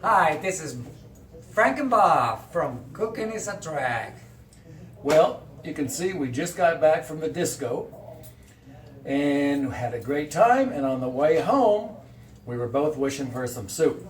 Hi, this is Frank and Bob from Cooking is a Drag. Well, you can see we just got back from the disco and had a great time, and on the way home we were both wishing for some soup.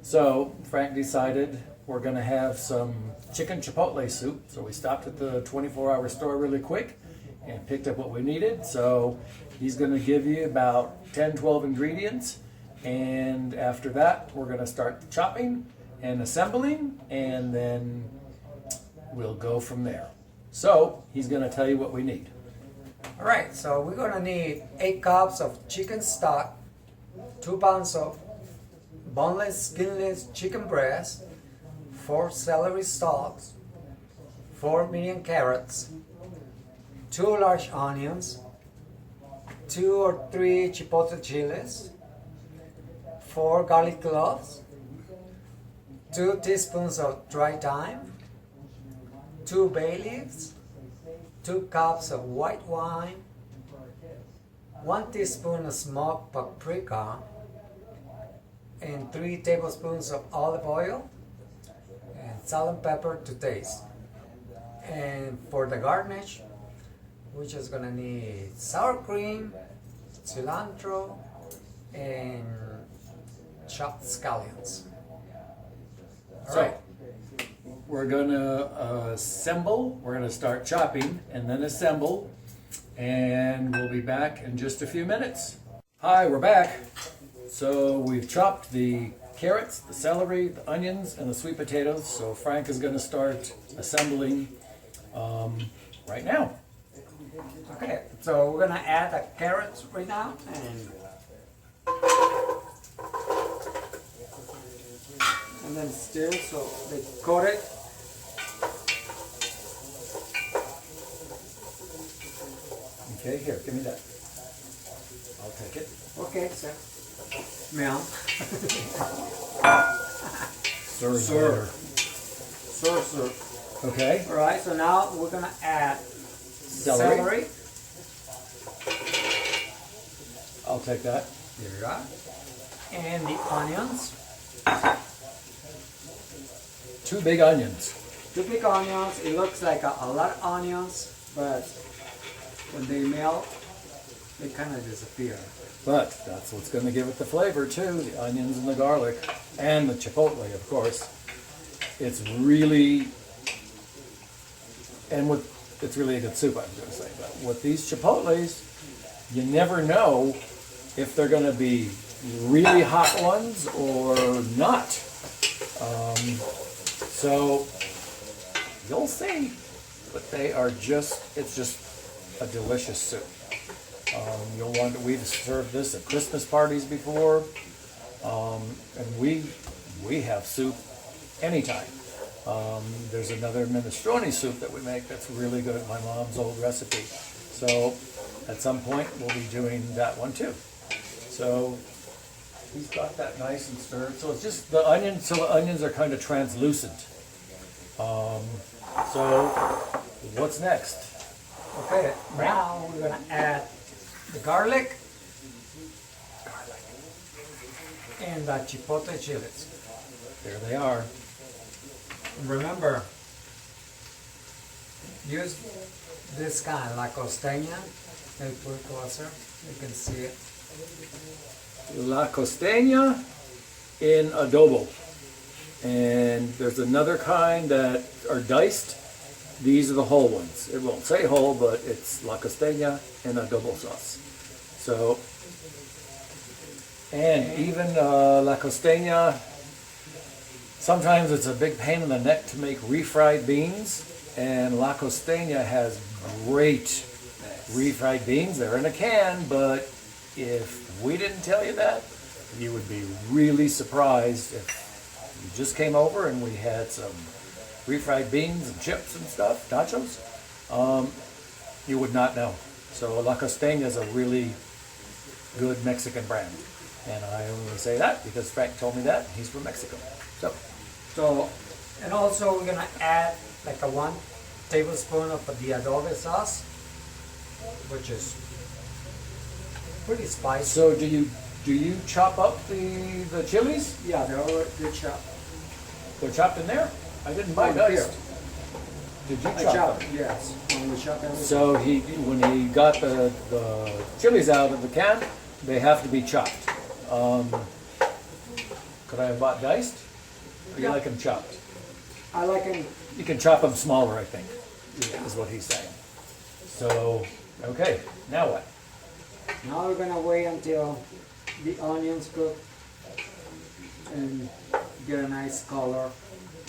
So Frank decided we're going to have some chicken chipotle soup. So we stopped at the 24-hour store really quick and picked up what we needed. So he's going to give you about 10-12 ingredients, and after that we're going to start chopping and assembling, and then we'll go from there. So he's going to tell you what we need. Alright, so we're gonna need 8 cups of chicken stock, 2 pounds of boneless, skinless chicken breast, 4 celery stalks, 4 medium carrots, 2 large onions, 2 or 3 chipotle chiles, 4 garlic cloves, 2 teaspoons of dry thyme, 2 bay leaves, 2 cups of white wine, 1 teaspoon of smoked paprika, and 3 tablespoons of olive oil, and salt and pepper to taste. And for the garnish, we're just gonna need sour cream, cilantro, and chopped scallions. Alright. We're gonna assemble, we're gonna start chopping and then assemble, and we'll be back in just a few minutes. Hi, we're back. So we've chopped the carrots, the celery, the onions, and the sweet potatoes. So Frank is gonna start assembling right now. Okay, so we're gonna add the carrots right now, and then stir so they coat it. Okay, here, give me that. I'll take it. Okay, sir. Ma'am. Sir. Sir. Okay. All right, so now we're gonna add celery. I'll take that. Here you are. And the onions. 2 big onions. 2 big onions. It looks like a lot of onions, but when they melt, they kind of disappear. But that's what's going to give it the flavor too, the onions and the garlic, and the chipotle, of course. It's really a good soup, I was going to say. But with these chipotles, you never know if they're going to be really hot ones or not. So you'll see. But it's just a delicious soup. We've served this at Christmas parties before, and we have soup anytime. There's another minestrone soup that we make that's really good, my mom's old recipe. So at some point we'll be doing that one too. So he's got that nice and stirred. So it's just the onions. So the onions are kind of translucent. So what's next? Okay, now we're gonna add the garlic and the chipotle chiles. There they are. Remember, use this kind, la costeña. Let me put it closer, you can see it. La costeña in adobo. And there's another kind that are diced. These are the whole ones. It won't say whole, but it's la costeña in adobo sauce. So, and even la costeña, sometimes it's a big pain in the neck to make refried beans, and la costeña has great refried beans. They're in a can, but if we didn't tell you that, you would be really surprised if you just came over and we had some refried beans and chips and stuff, nachos. You would not know. So La Costeña is a really good Mexican brand. And I only say that because Frank told me that. He's from Mexico. So, and also we're gonna add like a 1 tablespoon of the adobo sauce, which is pretty spicy. So do you Do you chop up the chilies? Yeah, they're chopped. They're chopped in there? I didn't buy Oh, those. here. Did you I chop chop, them? yes. When we chop everything. So when he got the chilies out of the can, they have to be chopped. Could I have bought diced? Or you Yeah. like them chopped? I like them. You can chop them smaller, I think, Yeah. is what he's saying. So, okay, now what? Now we're gonna wait until the onions cook and get a nice color.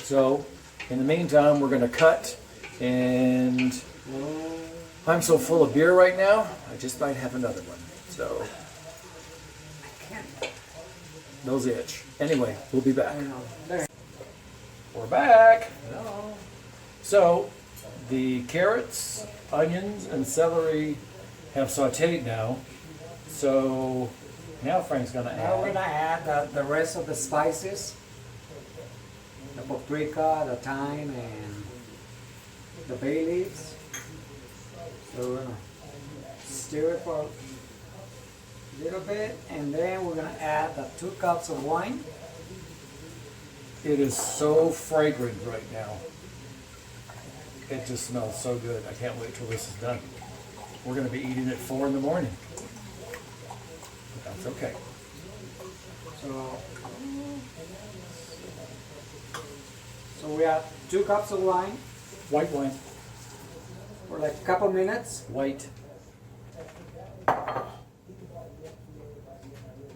So, in the meantime, we're gonna cut, and Oh, I'm so full of beer right now, I just might have another one. So, can't. those itch. Anyway, we'll be back. I know. There. We're back. Hello. So, the carrots, onions, and celery have sauteed now. So, now Frank's gonna Now we're add. gonna add the rest of the spices. The paprika, the thyme, and the bay leaves. So we're gonna stir it for a little bit, and then we're gonna add the 2 cups of wine. It is so fragrant right now. It just smells so good. I can't wait till this is done. We're gonna be eating at 4 in the morning. But that's okay. So we add 2 cups of wine White wine. for like a couple minutes, White.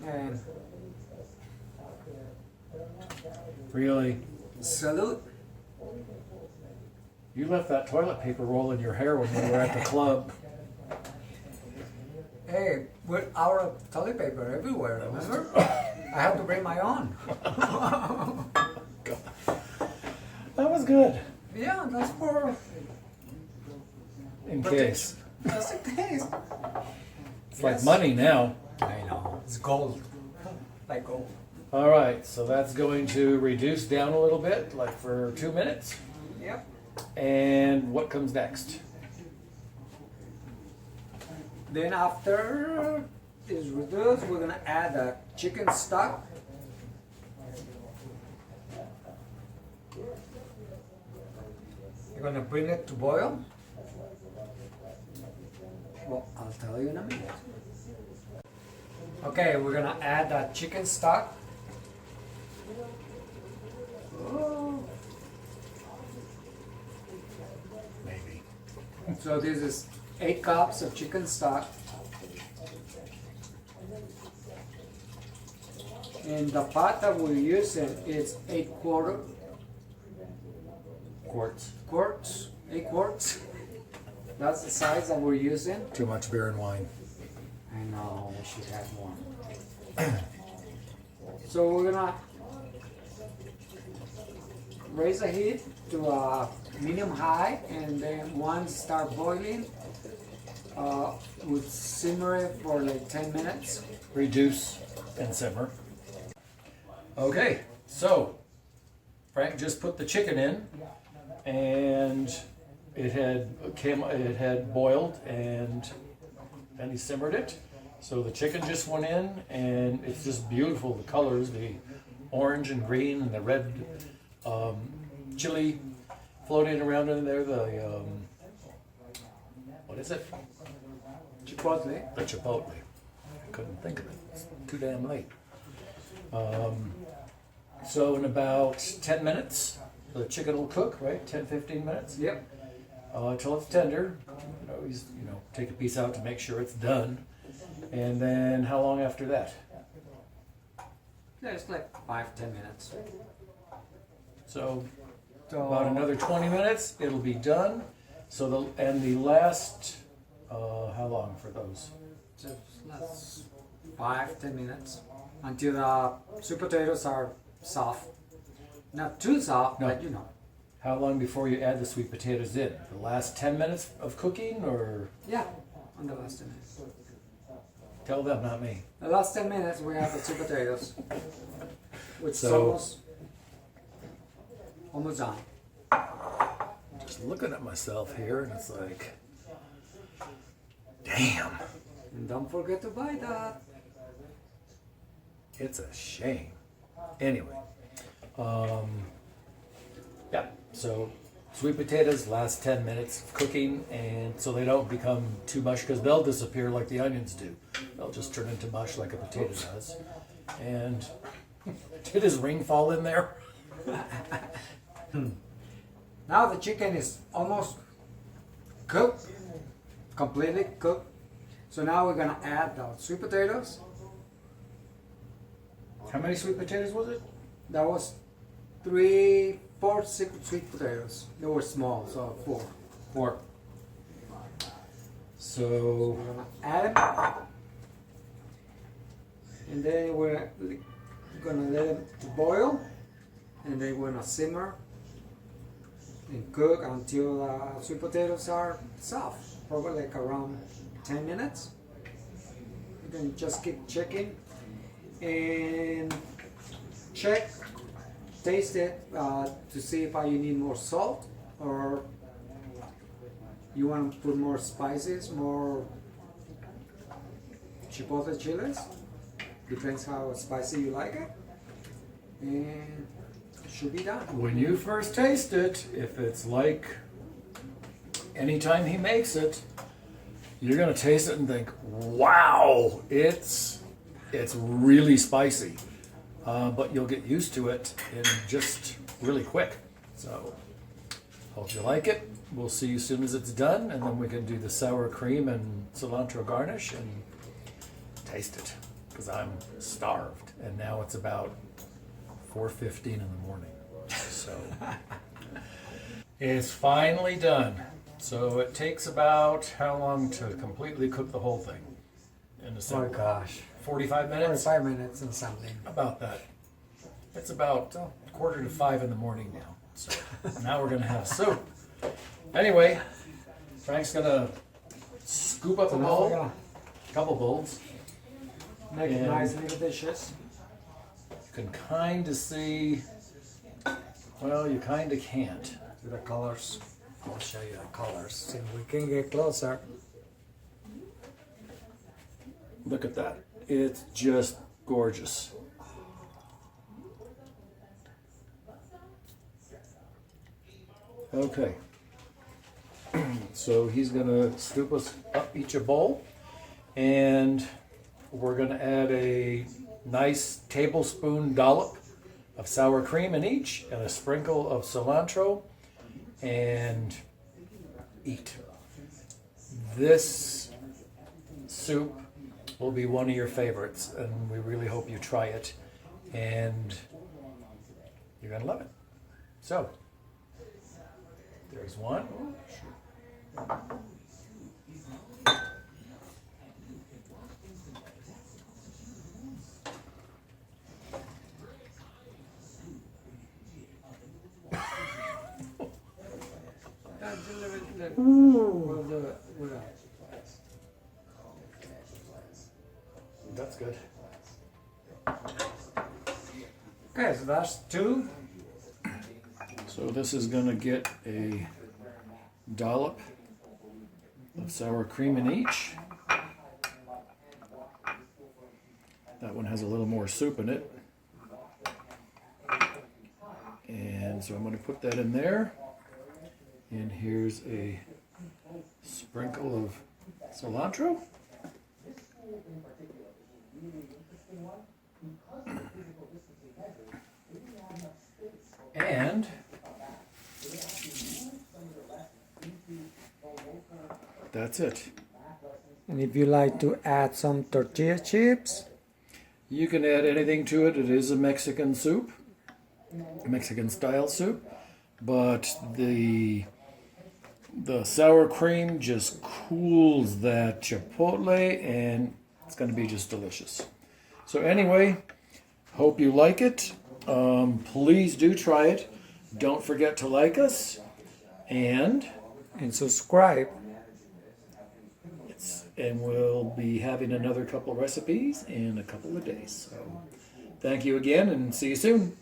and Really? salute. You left that toilet paper roll in your hair when we were at the club. Hey, we're out of toilet paper everywhere, remember? I have to bring my own. That was good. Yeah, that's for In case. just in case. It's like money now. I know. It's gold. Like gold. All right, so that's going to reduce down a little bit, like for 2 minutes. Yep. And what comes next? Then after it's reduced, we're gonna add the chicken stock. You're gonna bring it to boil. Well, I'll tell you in a minute. Okay, we're gonna add the chicken stock. Oh. Maybe. So this is 8 cups of chicken stock. And the pot that we're using is 8 quarts. 8 quarts. That's the size that we're using. Too much beer and wine. I know, we should have more. So we're gonna raise the heat to a medium high, and then once start boiling, we'll simmer it for like 10 minutes. Reduce and simmer. Okay, so Frank just put the chicken in, and it had boiled, and then he simmered it. So the chicken just went in, and it's just beautiful. The colors, the orange and green and the red chili floating around in there. The what is it? Chipotle. The chipotle. I couldn't think of it. It's too damn late. So in about 10 minutes, the chicken will cook, right? 10-15 minutes? Yep. Till it's tender. Take a piece out to make sure it's done. And then how long after that? Yeah, it's like 5-10 minutes. So So about another 20 minutes, it'll be done. So the last, how long for those? just less 5-10 minutes until the sweet potatoes are soft. Not too soft, No. but you know. How long before you add the sweet potatoes in? The last 10 minutes of cooking, or Yeah, on the last 10 minutes. tell them, not me. The last 10 minutes we have the sweet potatoes, which is So- almost done. Just looking at myself here, and it's like, damn. And don't forget to buy that. It's a shame. Anyway, yeah, so sweet potatoes last 10 minutes of cooking, and so they don't become too mush because they'll disappear like the onions do. They'll just turn into mush like a potato does. And did his ring fall in there? Now the chicken is almost cooked, completely cooked. So now we're gonna add the sweet potatoes. How many sweet potatoes was it? That was 4 sweet potatoes. They were small, so 4. 4. So We're gonna add them, and then we're gonna let them to boil, and then we're gonna simmer and cook until the sweet potatoes are soft, probably like around 10 minutes. You can just keep checking and check, taste it to see if you need more salt or you want to put more spices, more chipotle chiles. Depends how spicy you like it. And it should be done. when you first taste it, if it's like anytime he makes it, you're gonna taste it and think, "Wow, it's really spicy." But you'll get used to it in just really quick. So, hope you like it. We'll see you as soon as it's done, and then we can do the sour cream and cilantro garnish and taste it. Because I'm starved, and now it's about 4:15 in the morning. So, it's finally done. So it takes about how long to completely cook the whole thing? In the Oh gosh, 45 minutes? 45 minutes and something. About that. It's about 4:45 in the morning now. So now we're gonna have soup. Anyway, Frank's gonna scoop up a So now we're bowl, gonna couple bowls. make And- nice little dishes. You can kind of see, well, you kind of can't. To the colors. I'll show you the colors. See if we can get closer. Look at that. It's just gorgeous. Okay. So he's going to scoop us up each a bowl, and we're going to add a nice tablespoon dollop of sour cream in each and a sprinkle of cilantro, and eat. This soup will be one of your favorites, and we really hope you try it, and you're gonna love it. So, there's one. We'll do it. That's good. Okay, so that's 2. So this is gonna get a dollop of sour cream in each. That one has a little more soup in it. And so I'm gonna put that in there. And here's a sprinkle of cilantro. And that's it. And if you like to add some tortilla chips, You can add anything to it. It is a Mexican soup, Mexican style soup, but the sour cream just cools that chipotle, and it's going to be just delicious. So anyway, hope you like it. Please do try it. Don't forget to like us, and subscribe. we'll be having another couple recipes in a couple of days. So thank you again, and see you soon.